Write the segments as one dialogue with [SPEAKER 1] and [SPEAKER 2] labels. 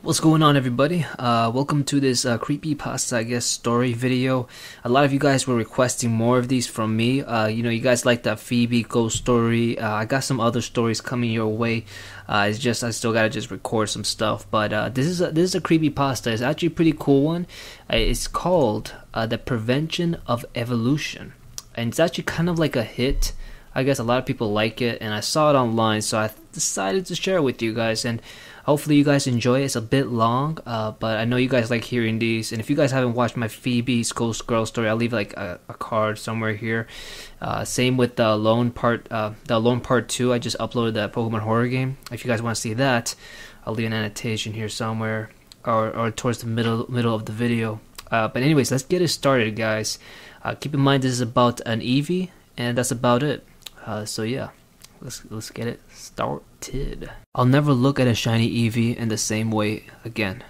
[SPEAKER 1] What's going on, everybody? Welcome to this creepypasta, I guess, story video. A lot of you guys were requesting more of these from me. You guys like that Eevee ghost story. I got some other stories coming your way. It's just I still gotta just record some stuff. But this is a creepypasta. It's actually a pretty cool one. It's called The Prevention of Evolution, and it's actually kind of like a hit. I guess a lot of people like it, and I saw it online, so I decided to share it with you guys, and hopefully you guys enjoy it. It's a bit long, but I know you guys like hearing these, and if you guys haven't watched my Eevee's Ghost Girl story, I'll leave like a card somewhere here. Same with the Alone Part 2. I just uploaded that Pokemon horror game. If you guys want to see that, I'll leave an annotation here somewhere, or towards the middle of the video. But anyways, let's get it started, guys. Keep in mind this is about an Eevee, and that's about it. So yeah, let's get it started. I'll never look at a shiny Eevee in the same way again,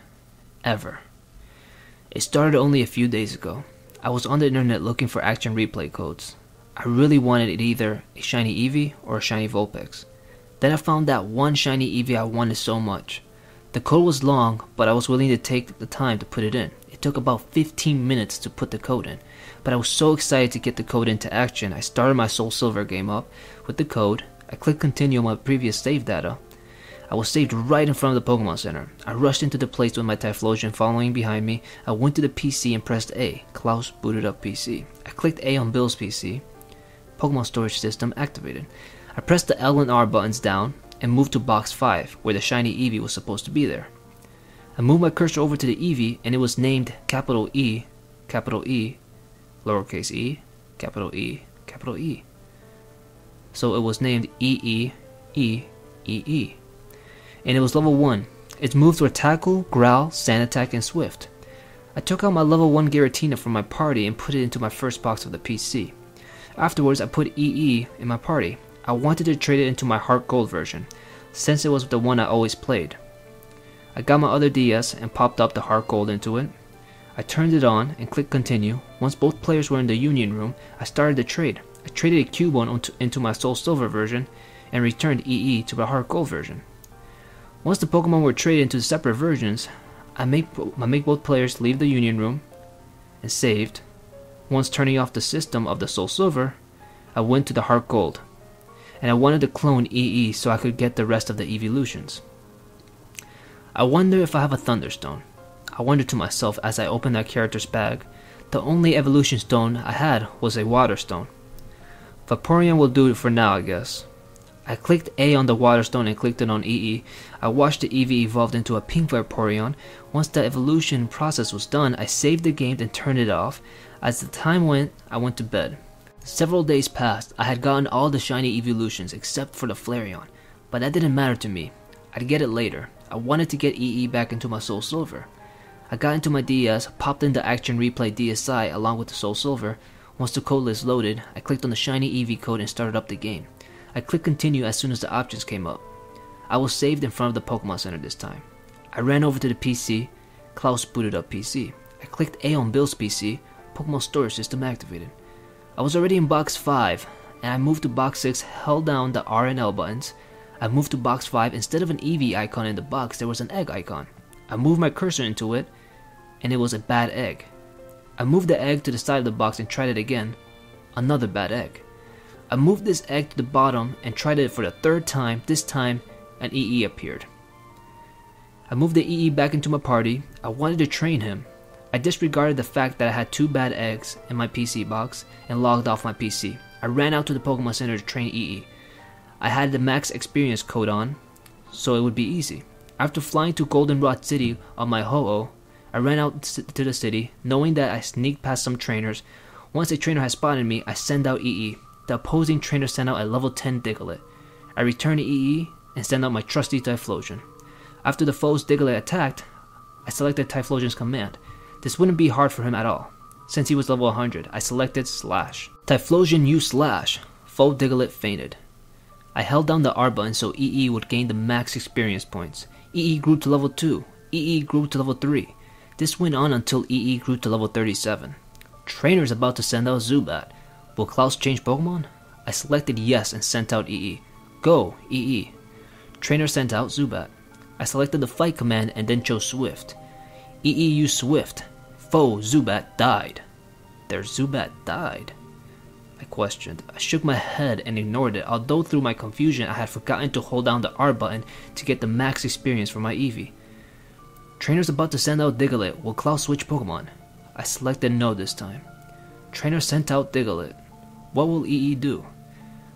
[SPEAKER 1] ever. It started only a few days ago. I was on the internet looking for action replay codes. I really wanted it either a shiny Eevee or a shiny Vulpix. Then I found that one shiny Eevee I wanted so much. The code was long, but I was willing to take the time to put it in. It took about 15 minutes to put the code in, but I was so excited to get the code into action. I started my Soul Silver game up with the code. I clicked continue on my previous save data. I was saved right in front of the Pokemon Center. I rushed into the place with my Typhlosion following behind me. I went to the PC and pressed A. Klaus booted up PC. I clicked A on Bill's PC. Pokemon storage system activated. I pressed the L and R buttons down and moved to box 5, where the shiny Eevee was supposed to be there. I moved my cursor over to the Eevee, and it was named capital E, lowercase e, capital E, capital E. So it was named EE, and it was level 1. Its moves were Tackle, Growl, Sand Attack, and Swift. I took out my level 1 Giratina from my party and put it into my first box of the PC. Afterwards, I put EE in my party. I wanted to trade it into my Heart Gold version, since it was the one I always played. I got my other DS and popped up the Heart Gold into it. I turned it on and clicked continue. Once both players were in the Union Room, I started the trade. I traded a Cubone into my Soul Silver version and returned EE to my Heart Gold version. Once the Pokemon were traded into separate versions, I make both players leave the Union Room and saved. Once turning off the system of the Soul Silver, I went to the Heart Gold, and I wanted to clone EE so I could get the rest of the evolutions. I wonder if I have a Thunderstone. I wondered to myself as I opened that character's bag. The only evolution stone I had was a Water Stone. Vaporeon will do it for now, I guess. I clicked A on the Water Stone and clicked it on EE. I watched the Eevee evolve into a pink Vaporeon. Once the evolution process was done, I saved the game and turned it off. As the time went, I went to bed. Several days passed. I had gotten all the shiny evolutions except for the Flareon, but that didn't matter to me. I'd get it later. I wanted to get EE back into my Soul Silver. I got into my DS, popped in the Action Replay DSi along with the Soul Silver. Once the code list loaded, I clicked on the shiny Eevee code and started up the game. I clicked continue as soon as the options came up. I was saved in front of the Pokemon Center this time. I ran over to the PC. Klaus booted up PC. I clicked A on Bill's PC. Pokemon storage system activated. I was already in box 5, and I moved to box 6, held down the R and L buttons. I moved to box 5. Instead of an Eevee icon in the box, there was an egg icon. I moved my cursor into it, and it was a bad egg. I moved the egg to the side of the box and tried it again. Another bad egg. I moved this egg to the bottom and tried it for the 3rd time. This time, an EE appeared. I moved the EE back into my party. I wanted to train him. I disregarded the fact that I had 2 bad eggs in my PC box and logged off my PC. I ran out to the Pokemon Center to train EE. I had the max experience code on, so it would be easy. After flying to Goldenrod City on my Ho-Oh, I ran out to the city, knowing that I sneaked past some trainers. Once a trainer had spotted me, I sent out EE. The opposing trainer sent out a level 10 Diglett. I returned to EE and sent out my trusty Typhlosion. After the foe's Diglett attacked, I selected Typhlosion's command. This wouldn't be hard for him at all. Since he was level 100, I selected Slash. Typhlosion used Slash. Foe Diglett fainted. I held down the R button so EE would gain the max experience points. EE grew to level 2. EE grew to level 3. This went on until EE grew to level 37. Trainer's about to send out Zubat. Will Klaus change Pokemon? I selected yes and sent out EE. Go, EE. Trainer sent out Zubat. I selected the fight command and then chose Swift. EE used Swift. Foe Zubat died. Their Zubat died? I questioned. I shook my head and ignored it, although through my confusion I had forgotten to hold down the R button to get the max experience for my Eevee. Trainer's about to send out Diglett. Will Klaus switch Pokemon? I selected no this time. Trainer sent out Diglett. What will EE do?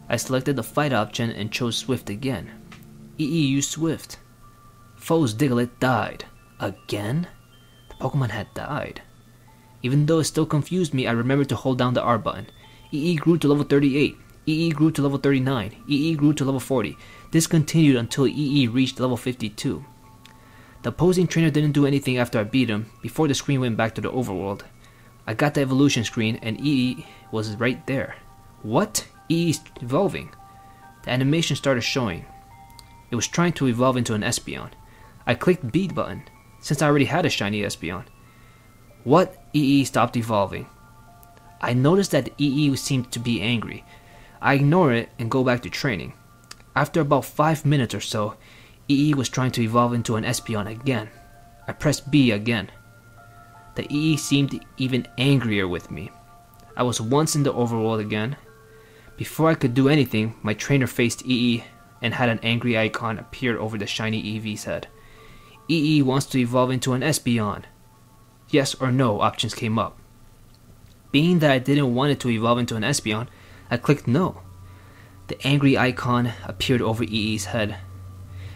[SPEAKER 1] I selected the fight option and chose Swift again. EE used Swift. Foe's Diglett died. Again? The Pokemon had died. Even though it still confused me, I remembered to hold down the R button. EE grew to level 38. EE grew to level 39. EE grew to level 40. This continued until EE reached level 52. The opposing trainer didn't do anything after I beat him, before the screen went back to the overworld. I got the evolution screen and EE was right there. What? EE's evolving. The animation started showing. It was trying to evolve into an Espeon. I clicked B button, since I already had a shiny Espeon. What? EE stopped evolving. I noticed that EE seemed to be angry. I ignore it and go back to training. After about 5 minutes or so, EE was trying to evolve into an Espeon again. I pressed B again. The EE seemed even angrier with me. I was once in the overworld again. Before I could do anything, my trainer faced EE and had an angry icon appear over the shiny Eevee's head. EE wants to evolve into an Espeon. Yes or no options came up. Being that I didn't want it to evolve into an Espeon, I clicked no. The angry icon appeared over EE's head,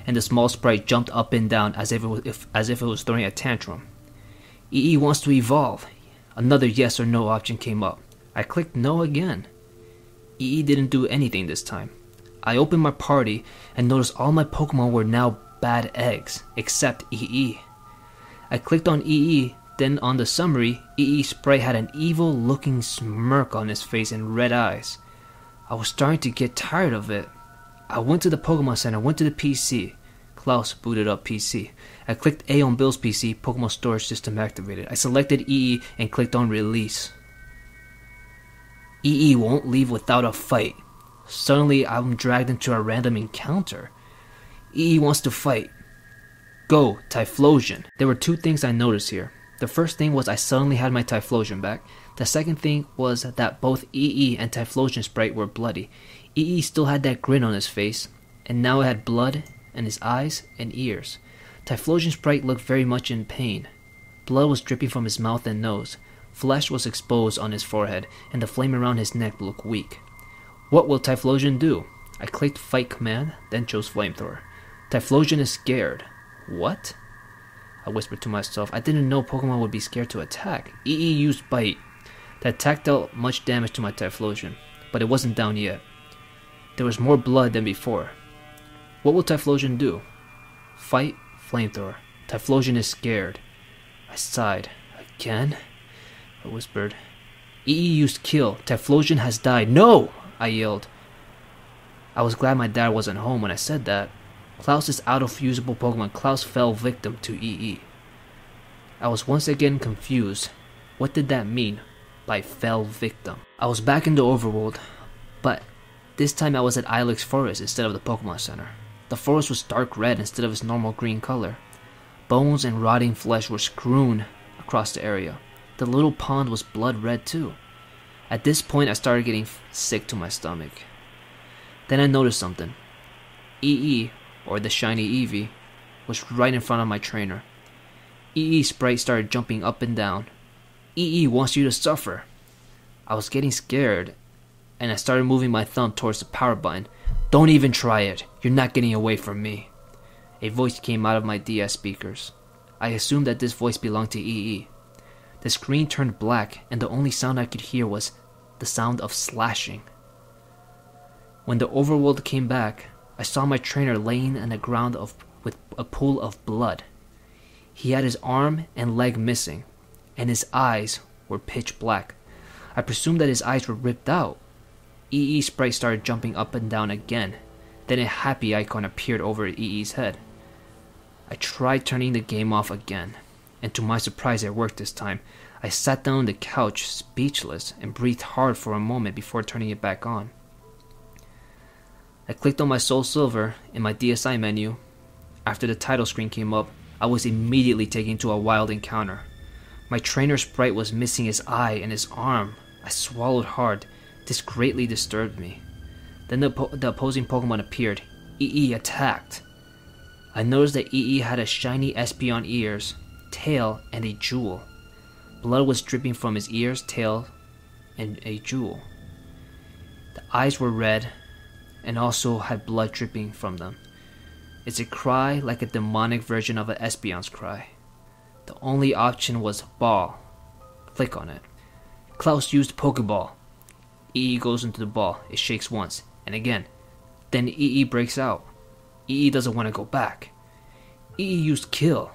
[SPEAKER 1] and the small sprite jumped up and down as if it was throwing a tantrum. EE wants to evolve. Another yes or no option came up. I clicked no again. EE didn't do anything this time. I opened my party and noticed all my Pokemon were now bad eggs, except EE. I clicked on EE. Then on the summary, EE sprite had an evil looking smirk on his face and red eyes. I was starting to get tired of it. I went to the Pokemon Center, went to the PC. Klaus booted up PC. I clicked A on Bill's PC, Pokemon Storage System activated. I selected EE and clicked on release. EE won't leave without a fight. Suddenly I'm dragged into a random encounter. EE wants to fight. Go, Typhlosion. There were two things I noticed here. The first thing was I suddenly had my Typhlosion back. The second thing was that both EE and Typhlosion sprite were bloody. EE still had that grin on his face, and now it had blood in his eyes and ears. Typhlosion sprite looked very much in pain. Blood was dripping from his mouth and nose. Flesh was exposed on his forehead, and the flame around his neck looked weak. What will Typhlosion do? I clicked fight command, then chose flamethrower. Typhlosion is scared. What? I whispered to myself. I didn't know Pokemon would be scared to attack. EE used Bite. The attack dealt much damage to my Typhlosion, but it wasn't down yet. There was more blood than before. What will Typhlosion do? Fight, flamethrower. Typhlosion is scared. I sighed. Again? I whispered. EE used Kill. Typhlosion has died. No! I yelled. I was glad my dad wasn't home when I said that. Klaus's out of usable Pokemon. Klaus fell victim to EE. I was once again confused. What did that mean by fell victim? I was back in the overworld, but this time I was at Ilex Forest instead of the Pokemon Center. The forest was dark red instead of its normal green color. Bones and rotting flesh were strewn across the area. The little pond was blood red too. At this point I started getting sick to my stomach. Then I noticed something. EE, or the shiny Eevee, was right in front of my trainer. EE sprite started jumping up and down. EE wants you to suffer. I was getting scared, and I started moving my thumb towards the power button. Don't even try it. You're not getting away from me. A voice came out of my DS speakers. I assumed that this voice belonged to EE. The screen turned black, and the only sound I could hear was the sound of slashing. When the overworld came back, I saw my trainer laying on the ground with a pool of blood. He had his arm and leg missing, and his eyes were pitch black. I presumed that his eyes were ripped out. EE sprite started jumping up and down again. Then a happy icon appeared over EE's head. I tried turning the game off again, and to my surprise it worked this time. I sat down on the couch speechless and breathed hard for a moment before turning it back on. I clicked on my Soul Silver in my DSi menu. After the title screen came up, I was immediately taken to a wild encounter. My trainer sprite was missing his eye and his arm. I swallowed hard. This greatly disturbed me. Then the opposing Pokemon appeared. Eevee attacked. I noticed that Eevee had a shiny Espeon ears, tail, and a jewel. Blood was dripping from his ears, tail, and a jewel. The eyes were red and also had blood dripping from them. It's a cry like a demonic version of an Espeon's cry. The only option was ball. Click on it. Klaus used Pokeball. Eevee goes into the ball. It shakes once, and again. Then Eevee breaks out. Eevee doesn't want to go back. Eevee used Kill.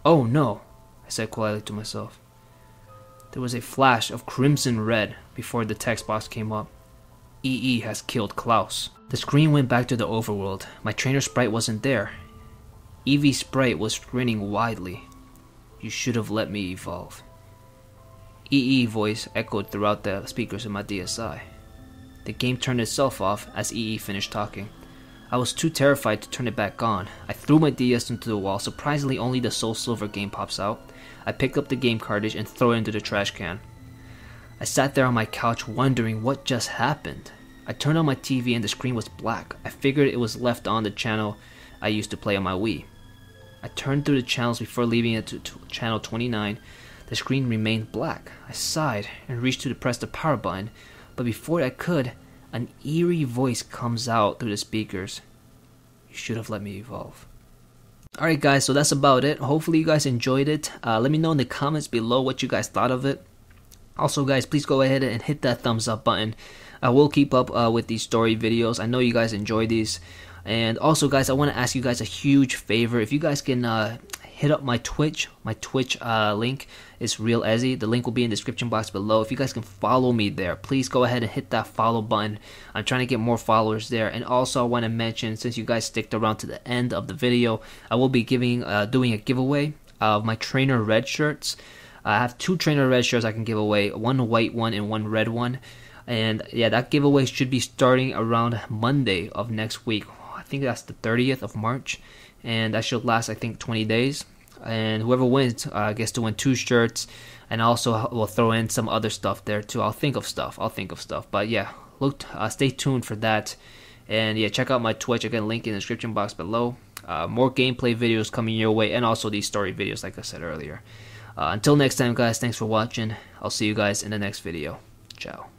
[SPEAKER 1] Oh no, I said quietly to myself. There was a flash of crimson red before the text box came up. Eevee has killed Klaus. The screen went back to the overworld. My trainer sprite wasn't there. Eevee's sprite was grinning widely. You should have let me evolve. Eevee voice echoed throughout the speakers in my DSi. The game turned itself off as Eevee finished talking. I was too terrified to turn it back on. I threw my DS into the wall. Surprisingly, only the Soul Silver game pops out. I picked up the game cartridge and throw it into the trash can. I sat there on my couch wondering what just happened. I turned on my TV and the screen was black. I figured it was left on the channel I used to play on my Wii. I turned through the channels before leaving it to channel 29. The screen remained black. I sighed and reached to press the power button, but before I could, an eerie voice comes out through the speakers. You should have let me evolve. Alright guys, so that's about it. Hopefully you guys enjoyed it. Let me know in the comments below what you guys thought of it. Also guys, please go ahead and hit that thumbs up button. I will keep up with these story videos. I know you guys enjoy these. And also guys, I want to ask you guys a huge favor. If you guys can hit up my Twitch link is Real Ezzy. The link will be in the description box below. If you guys can follow me there, please go ahead and hit that follow button. I'm trying to get more followers there. And also I want to mention, since you guys sticked around to the end of the video, I will be doing a giveaway of my trainer red shirts. I have 2 trainer red shirts I can give away, one white one and one red one. And yeah, that giveaway should be starting around Monday of next week. I think that's the 30th of March, and that should last, I think, 20 days. And whoever wins gets to win 2 shirts, and also we'll throw in some other stuff there too. I'll think of stuff. But yeah, stay tuned for that. And yeah, check out my Twitch, again, link in the description box below. More gameplay videos coming your way, and also these story videos like I said earlier. Until next time guys, thanks for watching. I'll see you guys in the next video. Ciao.